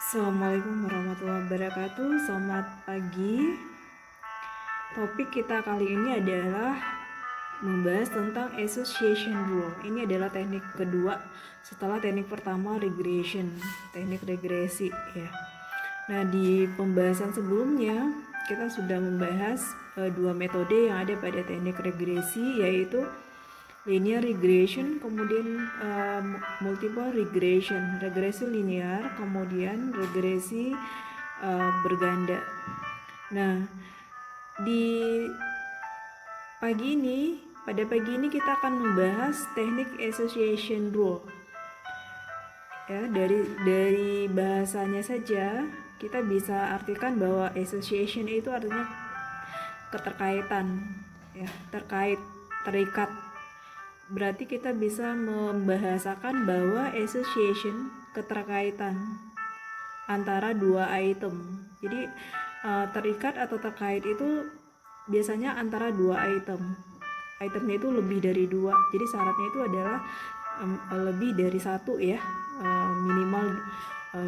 Assalamualaikum warahmatullahi wabarakatuh. Selamat pagi. Topik kita kali ini adalah membahas tentang association rule. Ini adalah teknik kedua setelah teknik pertama regression, teknik regresi ya. Nah, di pembahasan sebelumnya kita sudah membahas dua metode yang ada pada teknik regresi, yaitu linear regression, kemudian multiple regression, regresi linear, kemudian regresi berganda. Nah, pada pagi ini kita akan membahas teknik association rule. Ya, dari bahasanya saja kita bisa artikan bahwa association itu artinya keterkaitan, ya, terikat. Berarti kita bisa membahasakan bahwa association keterkaitan antara dua item. Jadi terikat atau terkait itu biasanya antara dua item. Itemnya itu lebih dari dua. Jadi syaratnya itu adalah lebih dari satu ya, minimal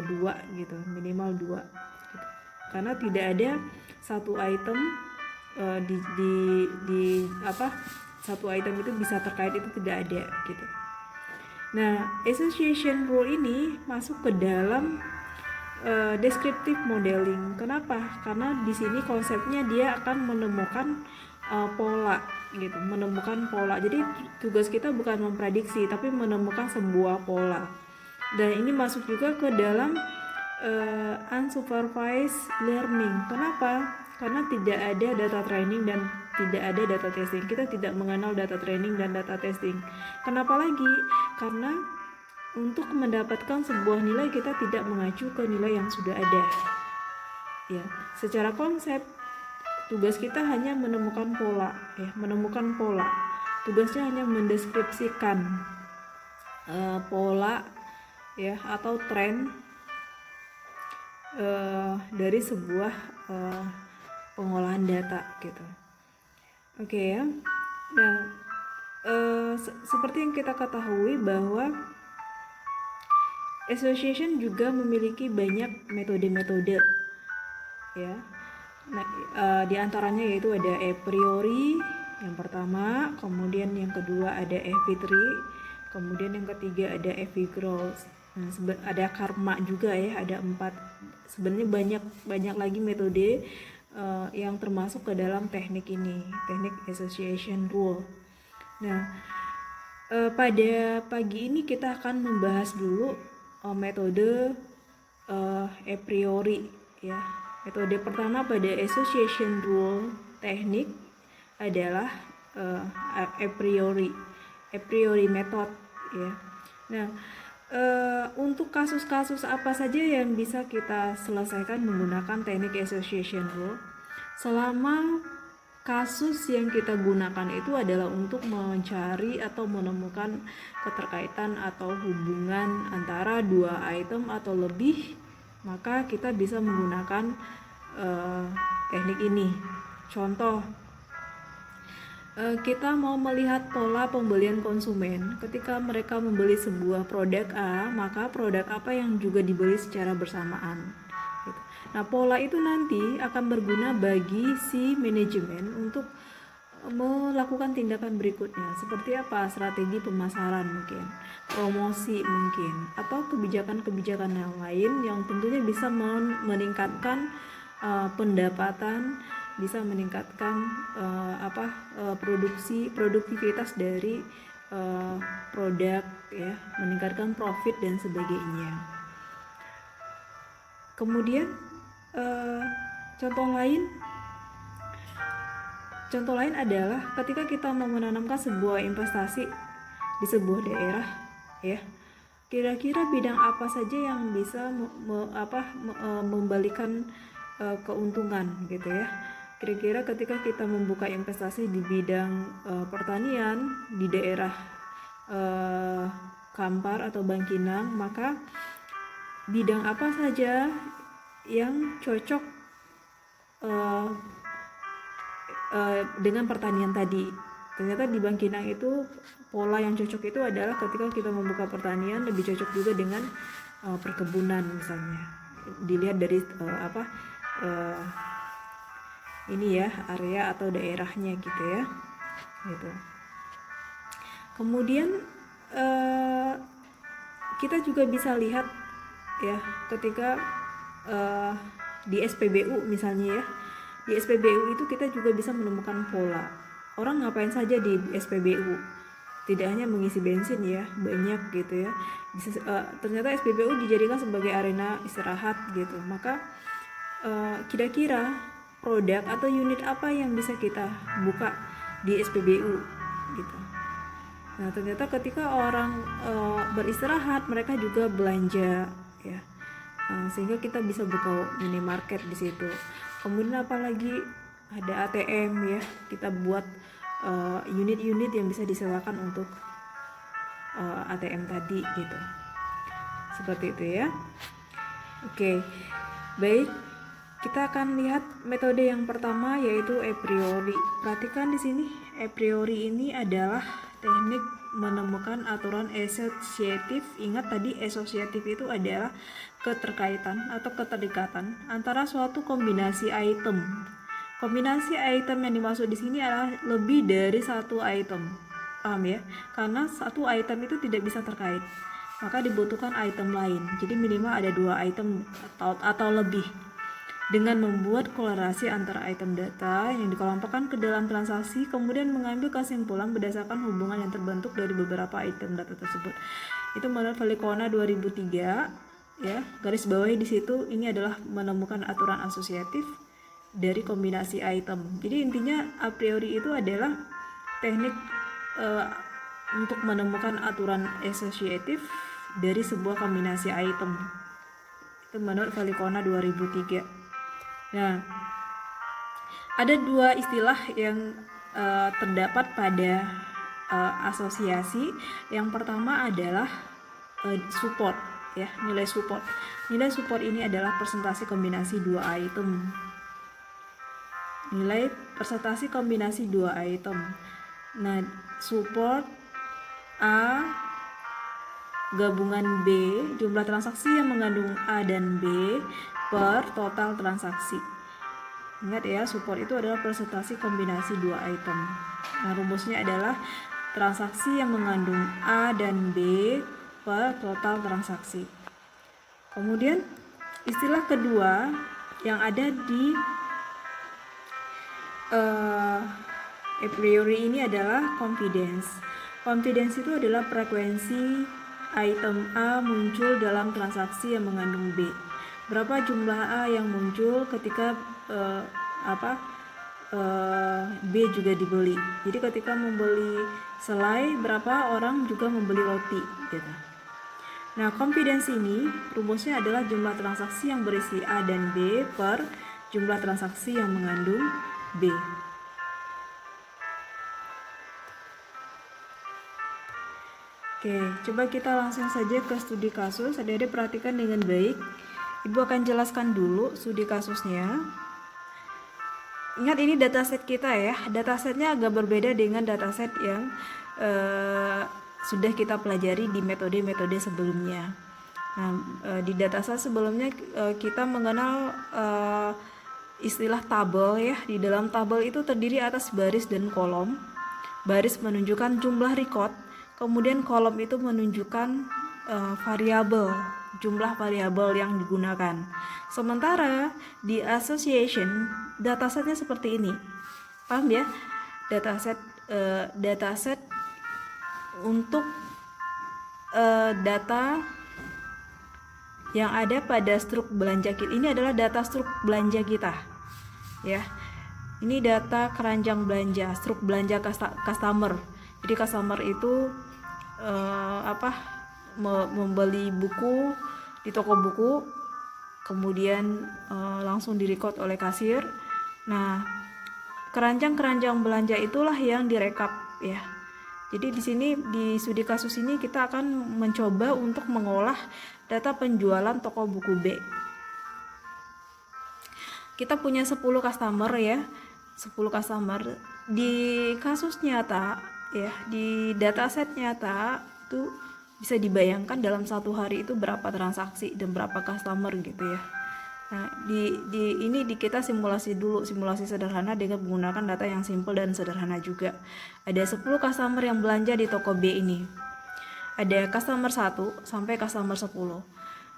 dua gitu, minimal dua. Gitu. Karena tidak ada satu item satu item itu bisa terkait, itu tidak ada gitu. Nah, association rule ini masuk ke dalam descriptive modeling. Kenapa? Karena di sini konsepnya dia akan menemukan pola gitu, menemukan pola. Jadi tugas kita bukan memprediksi tapi menemukan sebuah pola. Dan ini masuk juga ke dalam unsupervised learning. Kenapa? Karena tidak ada data training dan tidak ada data testing. Kita tidak mengenal data training dan data testing. Kenapa lagi? Karena untuk mendapatkan sebuah nilai kita tidak mengacu ke nilai yang sudah ada. Ya, secara konsep tugas kita hanya menemukan pola, ya, menemukan pola. Tugasnya hanya mendeskripsikan pola ya atau tren dari sebuah pengolahan data gitu. Oke ya. Nah, seperti yang kita ketahui bahwa association juga memiliki banyak metode-metode ya. Nah, di antaranya yaitu ada a priori yang pertama, kemudian yang kedua ada FV3, kemudian yang ketiga ada FV Gross. Nah, ada karma juga ya, ada 4. Sebenarnya banyak lagi metode yang termasuk ke dalam teknik ini, teknik association rule. Nah, pada pagi ini kita akan membahas dulu metode a priori ya. Metode pertama pada association rule teknik adalah a priori method ya. Nah, untuk kasus-kasus apa saja yang bisa kita selesaikan menggunakan teknik association rule? Selama kasus yang kita gunakan itu adalah untuk mencari atau menemukan keterkaitan atau hubungan antara dua item atau lebih, maka kita bisa menggunakan teknik ini. Contoh, kita mau melihat pola pembelian konsumen. Ketika mereka membeli sebuah produk A, maka produk apa yang juga dibeli secara bersamaan. Nah, pola itu nanti akan berguna bagi si manajemen untuk melakukan tindakan berikutnya. Seperti apa? Strategi pemasaran mungkin, promosi mungkin, atau kebijakan-kebijakan yang lain yang tentunya bisa meningkatkan pendapatan, bisa meningkatkan produktivitas dari produk ya, meningkatkan profit dan sebagainya. Kemudian contoh lain adalah ketika kita mau menanamkan sebuah investasi di sebuah daerah ya, kira-kira bidang apa saja yang bisa membalikan keuntungan gitu ya. Kira-kira ketika kita membuka investasi di bidang pertanian di daerah Kampar atau Bangkinang, maka bidang apa saja yang cocok dengan pertanian tadi. Ternyata di Bangkinang itu pola yang cocok itu adalah ketika kita membuka pertanian lebih cocok juga dengan perkebunan misalnya. dilihat dari ini ya, area atau daerahnya gitu ya, gitu. Kemudian kita juga bisa lihat ya, ketika di SPBU misalnya ya, di SPBU itu kita juga bisa menemukan pola orang ngapain saja di SPBU. Tidak hanya mengisi bensin ya, banyak gitu ya. Ternyata SPBU dijadikan sebagai arena istirahat gitu. Maka kira-kira produk atau unit apa yang bisa kita buka di SPBU gitu. Nah, ternyata ketika orang beristirahat, mereka juga belanja ya. Sehingga kita bisa buka minimarket di situ. Kemudian apalagi ada ATM ya, kita buat unit-unit yang bisa disewakan untuk ATM tadi gitu. Seperti itu ya. Oke. Baik. Kita akan lihat metode yang pertama, yaitu a priori. Perhatikan di sini, a priori ini adalah teknik menemukan aturan asosiatif. Ingat tadi asosiatif itu adalah keterkaitan atau keterikatan antara suatu kombinasi item. Kombinasi item yang dimaksud di sini adalah lebih dari satu item. Paham ya? Karena satu item itu tidak bisa terkait, maka dibutuhkan item lain. Jadi minimal ada 2 item atau lebih. Dengan membuat korelasi antara item data yang dikelompokkan ke dalam transaksi, kemudian mengambil kesimpulan berdasarkan hubungan yang terbentuk dari beberapa item data tersebut. Itu menurut Falcone 2003 ya. Garis bawahi di situ, ini adalah menemukan aturan asosiatif dari kombinasi item. Jadi intinya a priori itu adalah teknik untuk menemukan aturan asosiatif dari sebuah kombinasi item. Itu menurut Falcone 2003. Nah, ada 2 istilah yang terdapat pada asosiasi. Yang pertama adalah support ya, nilai support. Nilai support ini adalah persentase kombinasi 2 item. Nilai persentase kombinasi 2 item. Nah, support A gabungan B, jumlah transaksi yang mengandung A dan B per total transaksi. Ingat ya, support itu adalah persentase kombinasi 2 item. Nah, rumusnya adalah transaksi yang mengandung A dan B per total transaksi. Kemudian istilah kedua yang ada di a priori ini adalah confidence. Confidence itu adalah frekuensi item A muncul dalam transaksi yang mengandung B. Berapa jumlah A yang muncul ketika B juga dibeli. Jadi ketika membeli selai, berapa orang juga membeli roti gitu. Nah, confidence ini rumusnya adalah jumlah transaksi yang berisi A dan B per jumlah transaksi yang mengandung B. Oke, coba kita langsung saja ke studi kasus. Adik-adik perhatikan dengan baik. Ibu akan jelaskan dulu studi kasusnya. Ingat ini dataset kita ya. Datasetnya agak berbeda dengan dataset yang sudah kita pelajari di metode-metode sebelumnya. Nah, di dataset sebelumnya kita mengenal istilah tabel ya. Di dalam tabel itu terdiri atas baris dan kolom. Baris menunjukkan jumlah record, kemudian kolom itu menunjukkan variabel, jumlah variabel yang digunakan. Sementara di association datasetnya seperti ini. Paham ya? Dataset untuk data yang ada pada struk belanja kita. Ini adalah data struk belanja kita. Ya. Ini data keranjang belanja, struk belanja customer. Jadi customer itu membeli buku di toko buku, kemudian langsung direcord oleh kasir. Nah, keranjang-keranjang belanja itulah yang direkap ya. Jadi di sini di studi kasus ini kita akan mencoba untuk mengolah data penjualan toko buku B. Kita punya 10 customer ya. 10 customer di kasus nyata ya, di dataset nyata itu bisa dibayangkan dalam satu hari itu berapa transaksi dan berapa customer gitu ya. Nah, di kita simulasi dulu, simulasi sederhana dengan menggunakan data yang simple dan sederhana juga. Ada 10 customer yang belanja di toko B ini. Ada customer 1 sampai customer 10.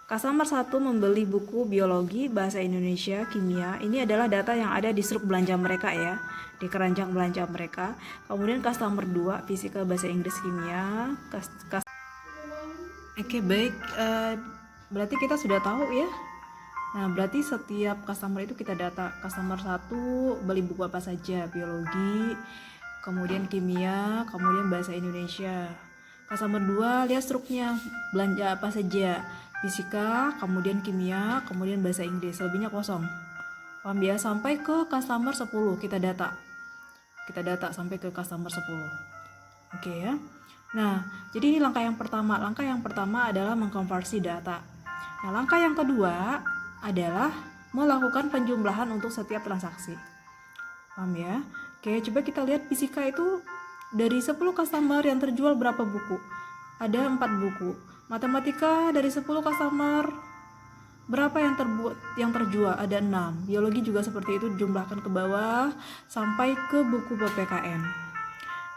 Customer 1 membeli buku biologi, bahasa Indonesia, kimia. Ini adalah data yang ada di struk belanja mereka ya, di keranjang belanja mereka. Kemudian customer 2, fisika, bahasa Inggris, kimia. Oke, baik. Berarti kita sudah tahu ya. Nah, berarti setiap customer itu kita data. Customer 1 beli buku apa saja, biologi, kemudian kimia, kemudian bahasa Indonesia. Customer 2 lihat struknya, belanja apa saja, fisika, kemudian kimia, kemudian bahasa Inggris, selebihnya kosong. Paham ya? Sampai ke customer 10 kita data. Kita data sampai ke customer 10. Oke ya. Nah, jadi ini langkah yang pertama. Langkah yang pertama adalah mengkonversi data. Nah, langkah yang kedua adalah melakukan penjumlahan untuk setiap transaksi. Paham ya? Oke, coba kita lihat fisika itu dari 10 customer yang terjual berapa buku? Ada 4 buku. Matematika dari 10 customer berapa yang terjual? Ada 6. Biologi juga seperti itu, jumlahkan ke bawah sampai ke buku PPKN.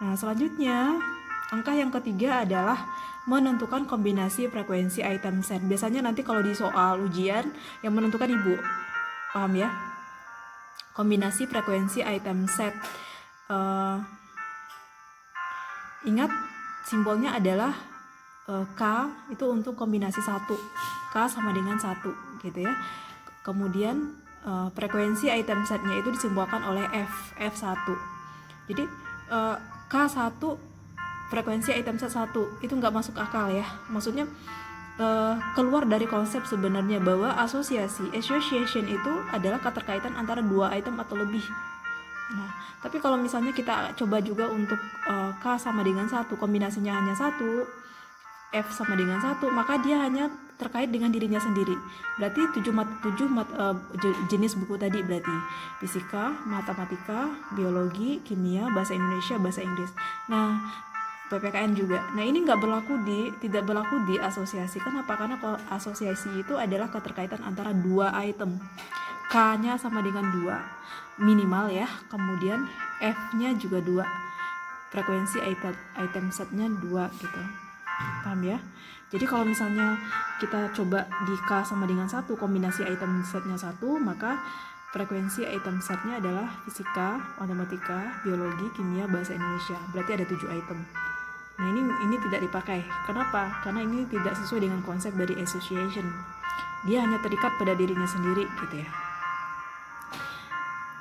Nah, selanjutnya angka yang ketiga adalah menentukan kombinasi frekuensi item set. Biasanya nanti kalau di soal ujian yang menentukan ibu, paham ya? Kombinasi frekuensi item set. Ingat simbolnya adalah K itu untuk kombinasi 1. K sama dengan 1 gitu ya. Kemudian frekuensi item setnya itu disimbolkan oleh F1. Jadi K1 frekuensi item set 1 itu nggak masuk akal ya. Maksudnya keluar dari konsep sebenarnya bahwa association itu adalah keterkaitan antara 2 item atau lebih. Nah, tapi kalau misalnya kita coba juga untuk K sama dengan 1, kombinasinya hanya 1, F sama dengan 1, maka dia hanya terkait dengan dirinya sendiri. Berarti 7 jenis buku tadi, berarti fisika, matematika, biologi, kimia, bahasa Indonesia, bahasa Inggris. Nah, PPKN juga. Nah, ini tidak berlaku di asosiasi. Kenapa? Karena asosiasi itu adalah keterkaitan antara 2 item. K-nya sama dengan 2 minimal ya. Kemudian F-nya juga 2. Frekuensi item setnya 2 gitu. Paham ya? Jadi kalau misalnya kita coba di K sama dengan 1, kombinasi item setnya 1, maka frekuensi item setnya adalah fisika, matematika, biologi, kimia, bahasa Indonesia. Berarti ada 7 item. Nah, ini tidak dipakai. Kenapa? Karena ini tidak sesuai dengan konsep dari association. Dia hanya terikat pada dirinya sendiri gitu ya.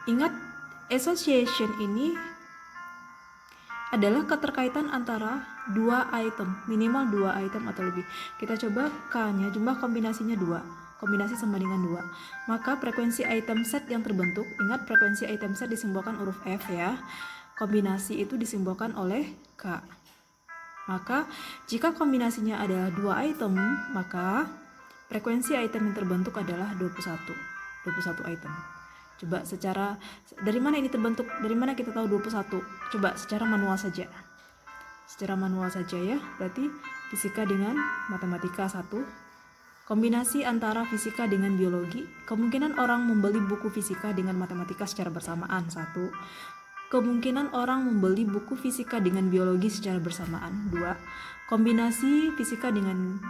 Ingat, association ini adalah keterkaitan antara 2 item, minimal 2 item atau lebih. Kita coba K-nya, jumlah kombinasinya 2. Kombinasi sama dengan 2. Maka frekuensi item set yang terbentuk, ingat frekuensi item set disimbolkan huruf F ya. Kombinasi itu disimbolkan oleh K. Maka jika kombinasinya adalah 2 item, maka frekuensi item yang terbentuk adalah 21 item. Coba dari mana ini terbentuk? Dari mana kita tahu 21? Coba secara manual saja. Secara manual saja ya. Berarti fisika dengan matematika 1. Kombinasi antara fisika dengan biologi. Kemungkinan orang membeli buku fisika dengan matematika secara bersamaan 1. Kemungkinan orang membeli buku fisika dengan biologi secara bersamaan 2. Kombinasi fisika dengan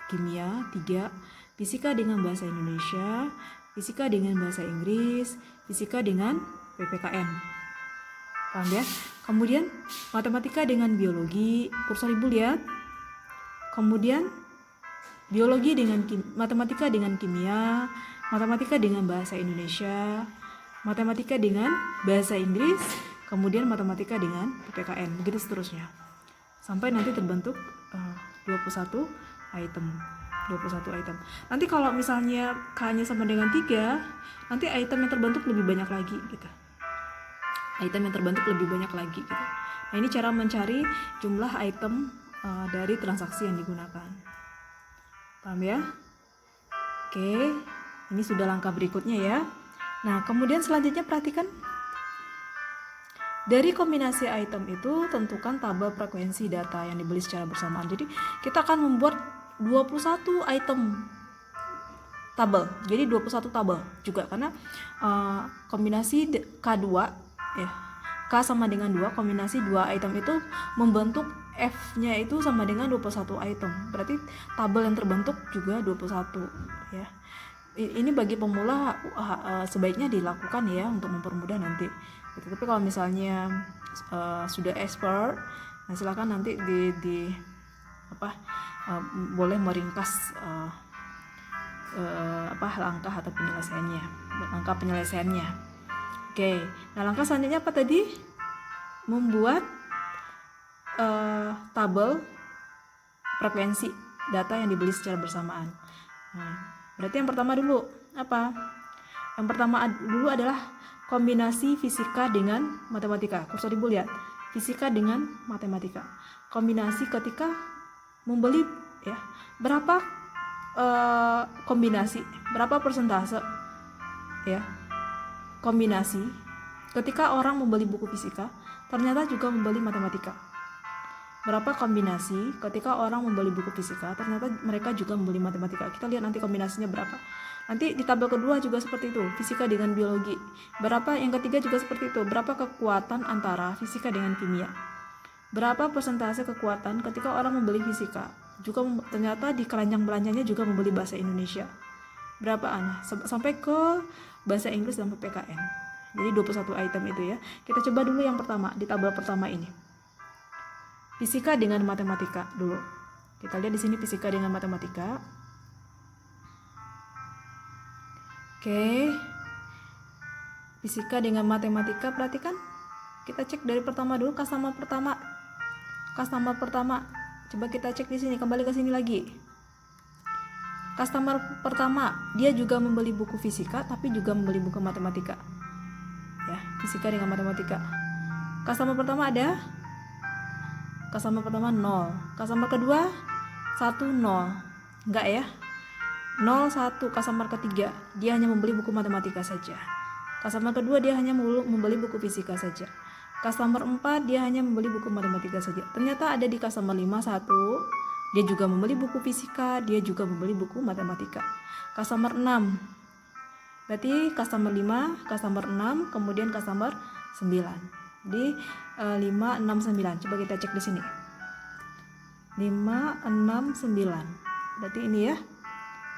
kimia 3. Fisika dengan bahasa Indonesia, fisika dengan bahasa Inggris, fisika dengan PPKN. Paham ya? Kemudian matematika dengan biologi, kursor ibu lihat. Kemudian biologi dengan matematika dengan kimia, matematika dengan bahasa Indonesia, matematika dengan bahasa Inggris, kemudian matematika dengan PPKN, begitu seterusnya. Sampai nanti terbentuk 21 item. Nanti kalau misalnya K-nya sama dengan 3, nanti item yang terbentuk lebih banyak lagi gitu. Nah, ini cara mencari jumlah item dari transaksi yang digunakan. Paham ya? Oke, ini sudah langkah berikutnya ya. Nah, kemudian selanjutnya perhatikan. Dari kombinasi item itu tentukan tabel frekuensi data yang dibeli secara bersamaan. Jadi kita akan membuat 21 item. tabel. Jadi 21 tabel juga karena kombinasi K2 ya. K sama dengan 2, kombinasi 2 item itu membentuk F-nya itu sama dengan 21 item. Berarti tabel yang terbentuk juga 21 ya. Ini bagi pemula sebaiknya dilakukan ya untuk mempermudah nanti. Tapi kalau misalnya sudah expert, nah silakan nanti boleh meringkas langkah atau penyelesaiannya. Oke, nah langkah selanjutnya apa tadi? Membuat tabel frekuensi data yang dibeli secara bersamaan. Nah, berarti yang pertama dulu apa? Yang pertama dulu adalah kombinasi fisika dengan matematika. Kursor ibu lihat, fisika dengan matematika. Kombinasi ketika membeli ya, berapa kombinasi, berapa persentase ya kombinasi ketika orang membeli buku fisika ternyata juga membeli matematika. Berapa kombinasi ketika orang membeli buku fisika ternyata mereka juga membeli matematika. Kita lihat nanti kombinasinya berapa. Nanti di tabel kedua juga seperti itu, fisika dengan biologi. Berapa, yang ketiga juga seperti itu, berapa kekuatan antara fisika dengan kimia. Berapa persentase kekuatan ketika orang membeli fisika, juga ternyata di keranjang belanjanya juga membeli bahasa Indonesia. Berapaan? Sampai ke bahasa Inggris dan PPKN. Jadi 21 item itu ya. Kita coba dulu yang pertama, di tabel pertama ini. Fisika dengan matematika dulu. Kita lihat di sini fisika dengan matematika. Oke. Fisika dengan matematika, perhatikan. Kita cek dari pertama dulu, customer pertama. Coba kita cek di sini, kembali ke sini lagi. Customer pertama, dia juga membeli buku fisika tapi juga membeli buku matematika. Ya, fisika dengan matematika. Customer pertama ada? Customer pertama 0. Customer kedua 1 0. Enggak ya? 0 1. Customer ketiga, dia hanya membeli buku matematika saja. Customer kedua dia hanya membeli buku fisika saja. Customer 4 dia hanya membeli buku matematika saja. Ternyata ada di customer 5 1, dia juga membeli buku fisika, dia juga membeli buku matematika. Customer 6. Berarti customer 5, customer 6, kemudian customer 9. Di 5 6 9. Coba kita cek di sini. 5 6 9. Berarti ini ya.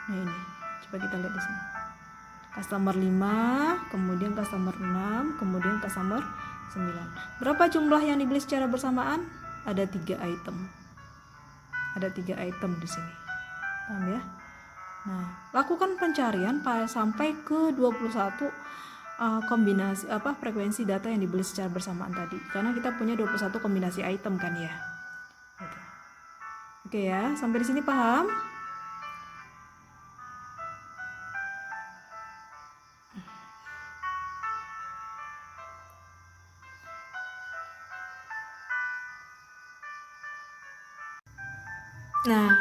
Nah ini. Coba kita lihat di sini. Customer 5, kemudian customer 6, kemudian customer 9. Berapa jumlah yang dibeli secara bersamaan? Ada 3 item. Ada 3 item di sini. Paham ya? Nah, lakukan pencarian sampai ke 21 kombinasi frekuensi data yang dibeli secara bersamaan tadi. Karena kita punya 21 kombinasi item kan ya. Oke ya, sampai di sini paham? Nah,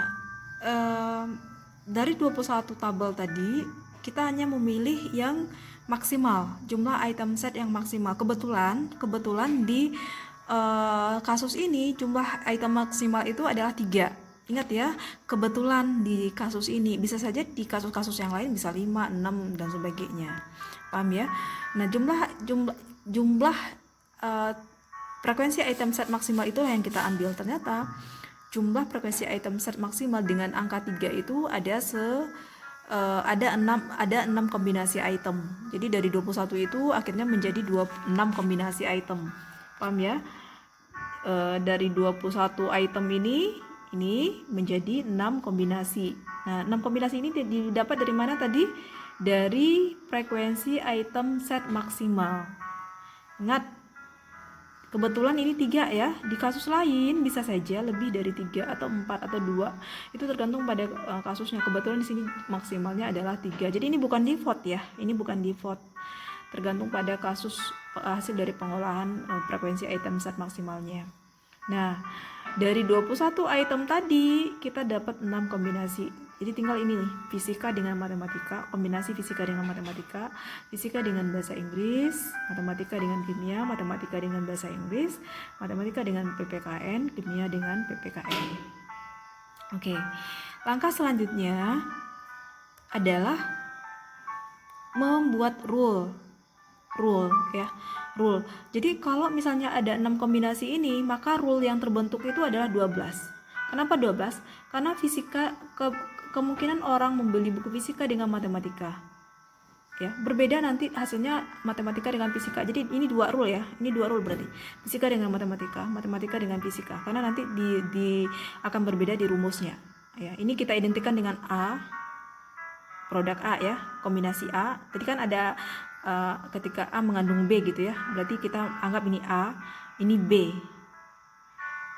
dari 21 tabel tadi kita hanya memilih yang maksimal, jumlah item set yang maksimal. Kebetulan di kasus ini jumlah item maksimal itu adalah 3. Ingat ya, kebetulan di kasus ini, bisa saja di kasus-kasus yang lain bisa 5, 6 dan sebagainya. Paham ya? Nah, jumlah frekuensi item set maksimal itu yang kita ambil. Ternyata jumlah frekuensi item set maksimal dengan angka 3 itu ada 6 kombinasi item. Jadi dari 21 itu akhirnya menjadi 6 kombinasi item. Paham ya? Dari 21 item ini menjadi 6 kombinasi. Nah, 6 kombinasi ini didapat dari mana tadi? Dari frekuensi item set maksimal. Ingat, kebetulan ini 3 ya. Di kasus lain bisa saja lebih dari 3 atau 4 atau 2. Itu tergantung pada kasusnya. Kebetulan di sini maksimalnya adalah 3. Jadi ini bukan default ya. Ini bukan default. Tergantung pada kasus hasil dari pengolahan frekuensi item set maksimalnya. Nah, dari 21 item tadi kita dapat 6 kombinasi. Jadi tinggal ini nih, fisika dengan matematika, kombinasi fisika dengan matematika, fisika dengan bahasa Inggris, matematika dengan kimia, matematika dengan bahasa Inggris, matematika dengan PPKN, kimia dengan PPKN. Oke. Langkah selanjutnya adalah membuat rule ya, rule. Jadi kalau misalnya ada 6 kombinasi ini, maka rule yang terbentuk itu adalah 12. Kenapa 12? Karena fisika kemungkinan orang membeli buku fisika dengan matematika ya berbeda nanti hasilnya matematika dengan fisika. Jadi ini 2 rule ya, ini 2 rule berarti fisika dengan matematika, matematika dengan fisika, karena nanti akan berbeda di rumusnya ya. Ini kita identikan dengan A, produk A ya, kombinasi A. Tadi kan ada ketika A mengandung B gitu ya, berarti kita anggap ini A, ini B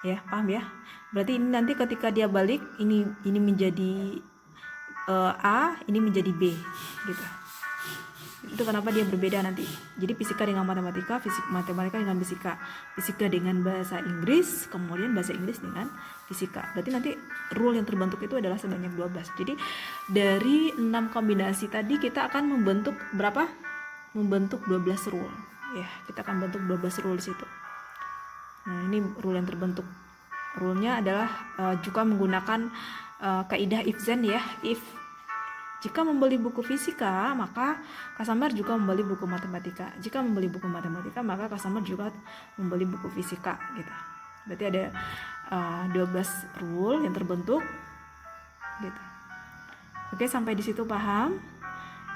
ya, paham ya? Berarti ini nanti ketika dia balik, ini menjadi A, ini menjadi B gitu. Itu kenapa dia berbeda nanti. Jadi fisika dengan matematika, matematika dengan fisika, fisika dengan bahasa Inggris, kemudian bahasa Inggris dengan fisika. Berarti nanti rule yang terbentuk itu adalah sebanyak 12. Jadi dari 6 kombinasi tadi kita akan membentuk berapa? Membentuk 12 rule. Ya, kita akan bentuk 12 rule di situ. Nah, ini rule yang terbentuk. Rule-nya adalah juga menggunakan kaidah if then ya. If jika membeli buku fisika, maka customer juga membeli buku matematika. Jika membeli buku matematika, maka customer juga membeli buku fisika gitu. Berarti ada 12 rule yang terbentuk gitu. Oke, sampai di situ paham?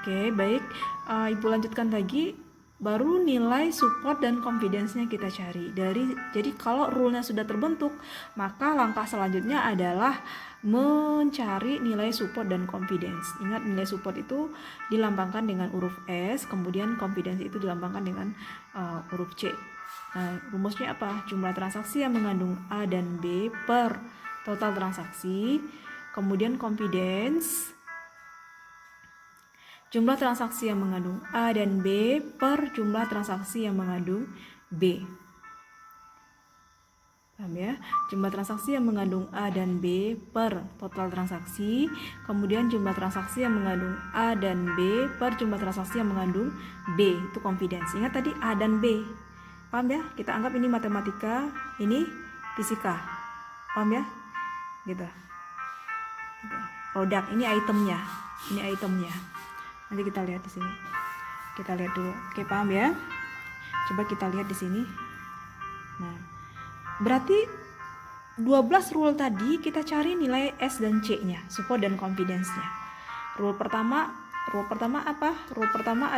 Oke, baik. Ibu lanjutkan lagi. Baru nilai support dan confidence-nya kita cari. Jadi kalau rule-nya sudah terbentuk, maka langkah selanjutnya adalah mencari nilai support dan confidence. Ingat, nilai support itu dilambangkan dengan huruf S, kemudian confidence itu dilambangkan dengan huruf C. Nah, rumusnya apa? Jumlah transaksi yang mengandung A dan B per total transaksi, kemudian confidence jumlah transaksi yang mengandung A dan B per jumlah transaksi yang mengandung B. Paham ya? Jumlah transaksi yang mengandung A dan B per total transaksi, kemudian jumlah transaksi yang mengandung A dan B per jumlah transaksi yang mengandung B, itu confidence. Ingat tadi A dan B. Paham ya? Kita anggap ini matematika, ini fisika. Paham ya? Gitu. Produk, ini itemnya. Ini itemnya. Nanti kita lihat di sini. Kita lihat dulu. Oke, paham ya? Coba kita lihat di sini. Nah, berarti 12 rule tadi kita cari nilai S dan C-nya, support dan confidence-nya. Rule pertama apa? Rule pertama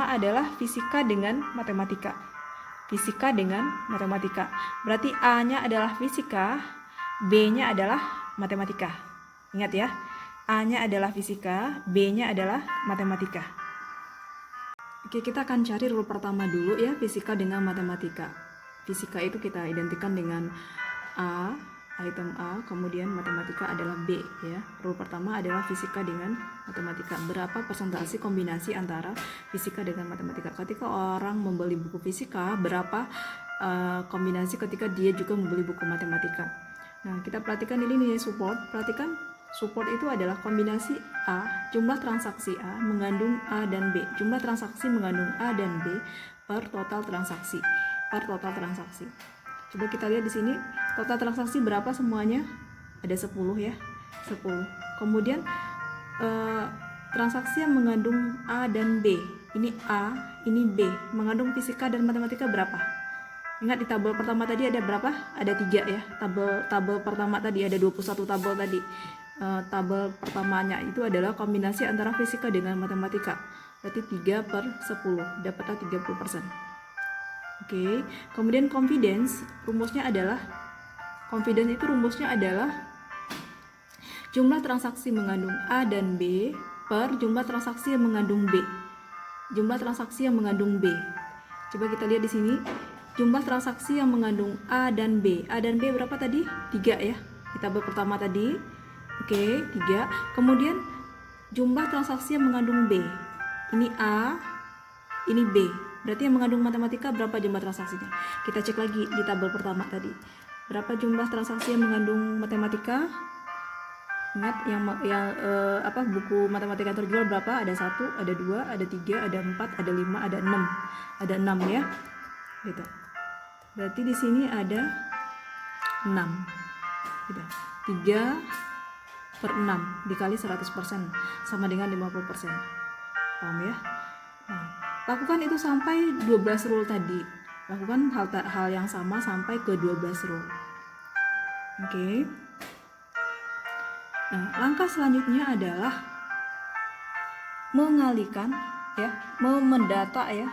adalah fisika dengan matematika. Fisika dengan matematika. Berarti A-nya adalah fisika, B-nya adalah matematika. Ingat ya. A-nya adalah fisika, B-nya adalah matematika. Oke, kita akan cari rule pertama dulu ya, fisika dengan matematika. Fisika itu kita identikan dengan A, item A, kemudian matematika adalah B ya. Rule pertama adalah fisika dengan matematika. Berapa persentase kombinasi antara fisika dengan matematika? Ketika orang membeli buku fisika, berapa kombinasi ketika dia juga membeli buku matematika? Nah, kita perhatikan ini nilai support. Perhatikan support itu adalah kombinasi A, jumlah transaksi A mengandung A dan B. Jumlah transaksi mengandung A dan B per total transaksi. Coba kita lihat di sini, total transaksi berapa semuanya? Ada 10 ya, 10. Kemudian transaksi yang mengandung A dan B. Ini A, ini B. Mengandung fisika dan matematika berapa? Ingat di tabel pertama tadi ada berapa? Ada 3 ya. Tabel pertama tadi ada 21 tabel tadi. Tabel pertamanya itu adalah kombinasi antara fisika dengan matematika. Berarti 3 per 10, dapatlah 30%. Oke, kemudian confidence, rumusnya adalah jumlah transaksi mengandung A dan B per jumlah transaksi yang mengandung B. Jumlah transaksi yang mengandung B. Coba kita lihat di sini, jumlah transaksi yang mengandung A dan B. A dan B berapa tadi? 3 ya. Di tabel pertama tadi. Oke, 3. Kemudian jumlah transaksi yang mengandung B. Ini A, ini B. Berarti yang mengandung matematika berapa jumlah transaksinya? Kita cek lagi di tabel pertama tadi. Berapa jumlah transaksi yang mengandung matematika? Ingat yang buku matematika yang terjual berapa? Ada 1, ada 2, ada 3, ada 4, ada 5, ada 6. Ada 6 ya. Gitu. Berarti di sini ada 6. Gitu. 3 per 6 dikali 100% sama dengan 50%. Paham ya? Nah, lakukan itu sampai 12 rule tadi. Lakukan hal yang sama sampai ke 12 rule. Oke. Nah, langkah selanjutnya adalah mengalihkan ya, mendata ya,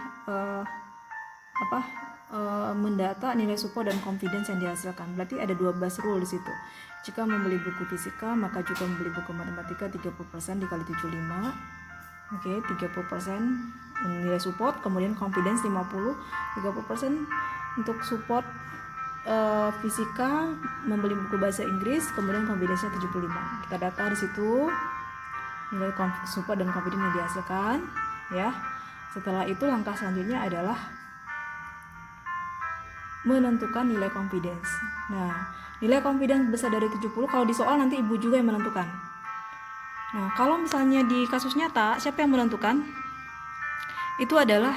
mendata nilai support dan confidence yang dihasilkan. Berarti ada 12 rule di situ. Jika membeli buku fisika, maka juga membeli buku matematika 30% dikali 75. Oke, 30% nilai support, kemudian confidence 50, 30% untuk support fisika, membeli buku bahasa Inggris, kemudian confidence-nya 75. Kita data di situ nilai support dan confidence yang dihasilkan ya. Setelah itu langkah selanjutnya adalah menentukan nilai confidence. Nah, nilai confidence besar dari 70 kalau di soal nanti ibu juga yang menentukan. Nah, kalau misalnya di kasus nyata, siapa yang menentukan? Itu adalah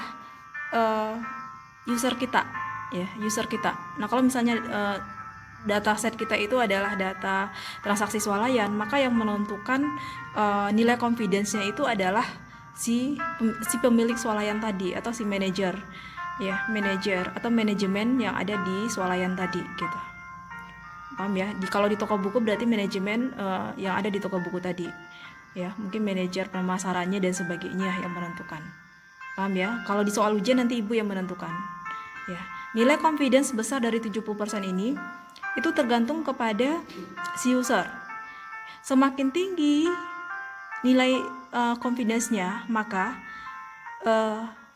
user kita, ya, user kita. Nah, kalau misalnya data set kita itu adalah data transaksi swalayan, maka yang menentukan nilai confidence-nya itu adalah si pemilik swalayan tadi atau si manajer, ya, manajer atau manajemen yang ada di swalayan tadi, gitu. Paham ya? Kalau di toko buku berarti manajemen yang ada di toko buku tadi, ya, mungkin manajer pemasarannya dan sebagainya yang menentukan. Paham ya? Kalau di soal ujian nanti ibu yang menentukan, ya. Nilai confidence besar dari 70% ini itu tergantung kepada si user. Semakin tinggi nilai confidence-nya, maka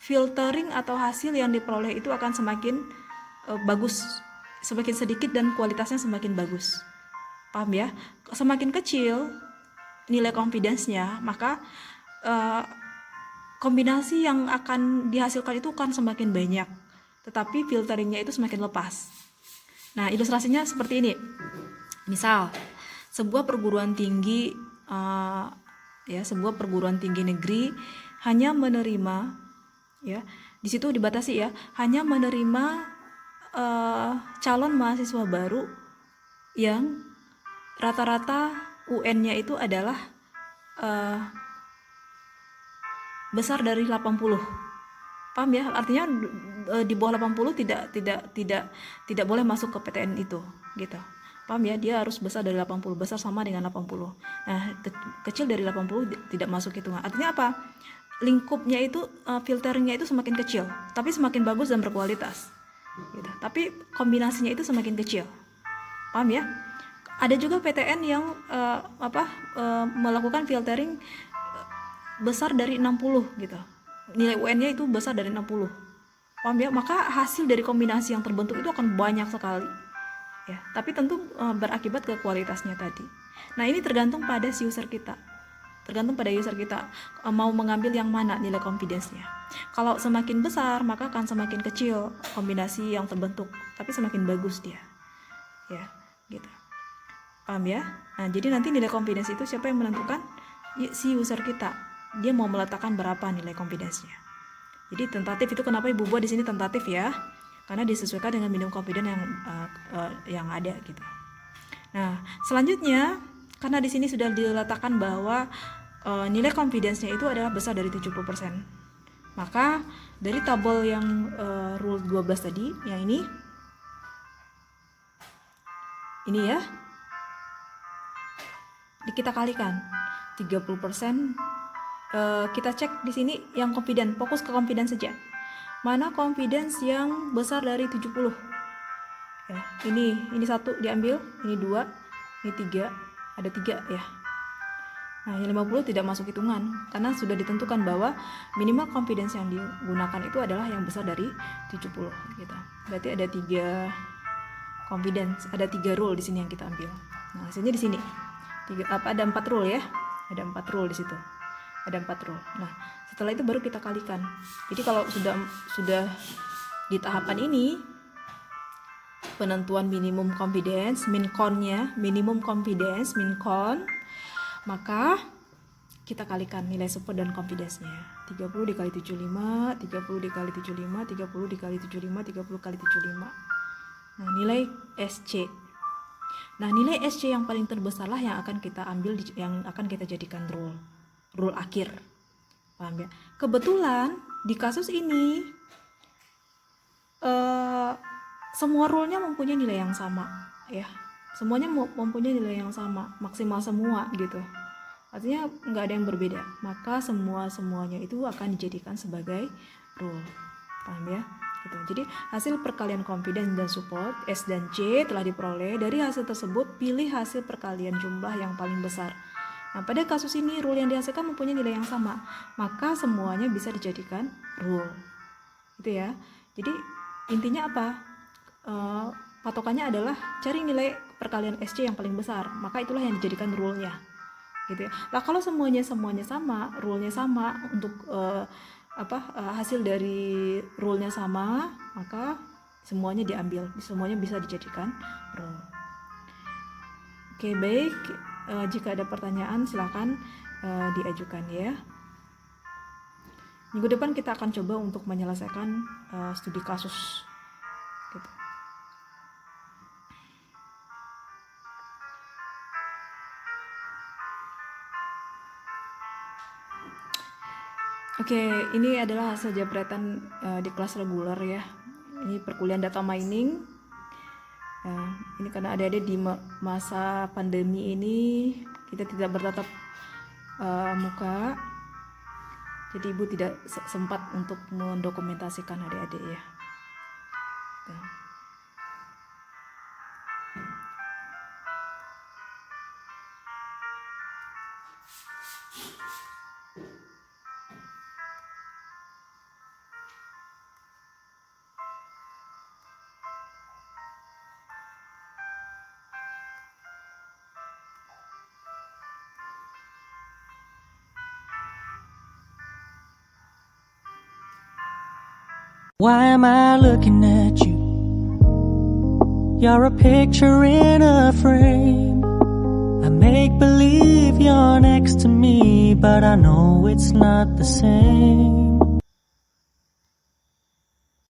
filtering atau hasil yang diperoleh itu akan semakin bagus, semakin sedikit dan kualitasnya semakin bagus. Paham ya? Semakin kecil nilai confidence-nya, maka kombinasi yang akan dihasilkan itu akan semakin banyak, tetapi filteringnya itu semakin lepas. Nah, ilustrasinya seperti ini. Misal, sebuah perguruan tinggi sebuah perguruan tinggi negeri hanya menerima, ya, di situ dibatasi ya, hanya menerima calon mahasiswa baru yang rata-rata UN-nya itu adalah besar dari 80. Paham ya? Artinya di bawah 80 tidak boleh masuk ke PTN itu, gitu. Paham ya? Dia harus besar dari 80, besar sama dengan 80. Nah, kecil dari 80 tidak masuk hitungan. Artinya apa? Lingkupnya itu filteringnya itu semakin kecil, tapi semakin bagus dan berkualitas, gitu. Tapi kombinasinya itu semakin kecil. Paham ya? Ada juga PTN yang melakukan filtering besar dari 60, gitu. Nilai UN-nya itu besar dari 60. Paham ya? Maka hasil dari kombinasi yang terbentuk itu akan banyak sekali, ya. Tapi tentu berakibat ke kualitasnya tadi. Nah, ini tergantung pada si user kita. Tergantung pada user kita mau mengambil yang mana nilai confidence-nya. Kalau semakin besar, maka akan semakin kecil kombinasi yang terbentuk, tapi semakin bagus dia, ya, gitu. Paham ya? Nah, jadi nanti nilai confidence itu siapa yang menentukan? Si user kita. Dia mau meletakkan berapa nilai confidence-nya. Jadi tentatif itu kenapa ibu buat di sini tentatif ya? Karena disesuaikan dengan minimum confidence yang ada, gitu. Nah, selanjutnya karena di sini sudah diletakkan bahwa nilai confidence-nya itu adalah besar dari 70%. Maka dari tabel yang rule 12 tadi, yang ini ya, kita kalikan 30%. Kita cek di sini yang confidence, fokus ke confidence saja. Mana confidence yang besar dari 70? Ya, ini 1 diambil, ini 2, ini 3, ada 3 ya. Nah, yang 50 tidak masuk hitungan karena sudah ditentukan bahwa minimal confidence yang digunakan itu adalah yang besar dari 70, gitu. Berarti ada 3 confidence, ada 3 rule di sini yang kita ambil. Nah, hasilnya di sini. Ada 4 rule ya. Ada 4 rule di situ. Ada 4 rule. Nah, setelah itu baru kita kalikan. Jadi kalau sudah di tahapan ini, penentuan minimum confidence, min-con-nya, minimum confidence, min-con, maka kita kalikan nilai support dan confidence-nya. 30 dikali 75, 30 dikali 75, 30 dikali 75, 30 kali 75. Nah, nilai SC. Nah, nilai SC yang paling terbesarlah yang akan kita ambil, yang akan kita jadikan rule akhir. Paham ya? Kebetulan di kasus ini semua rule-nya mempunyai nilai yang sama, ya. Semuanya mempunyai nilai yang sama, maksimal semua gitu. Artinya nggak ada yang berbeda. Maka semuanya itu akan dijadikan sebagai rule. Paham ya? Gitu. Jadi hasil perkalian confidence dan support S dan C telah diperoleh. Dari hasil tersebut pilih hasil perkalian jumlah yang paling besar. Nah, pada kasus ini rule yang dihasilkan mempunyai nilai yang sama, maka semuanya bisa dijadikan rule. Gitu ya. Jadi intinya apa? Patokannya adalah cari nilai perkalian SC yang paling besar, maka itulah yang dijadikan rule-nya. Gitu ya. Nah, kalau semuanya sama, rule-nya sama untuk hasil dari rule-nya sama, maka semuanya diambil, semuanya bisa dijadikan rule. Oke, baik. Jika ada pertanyaan silakan diajukan ya. Minggu depan kita akan coba untuk menyelesaikan studi kasus. Gitu. Oke, ini adalah hasil jepretan di kelas reguler ya. Ini perkuliahan data mining. Ini karena adik-adik di masa pandemi ini kita tidak bertatap muka, jadi ibu tidak sempat untuk mendokumentasikan adik-adik ya. Why am I looking at you? You're a picture in a frame. I make believe you're next to me, but I know it's not the same.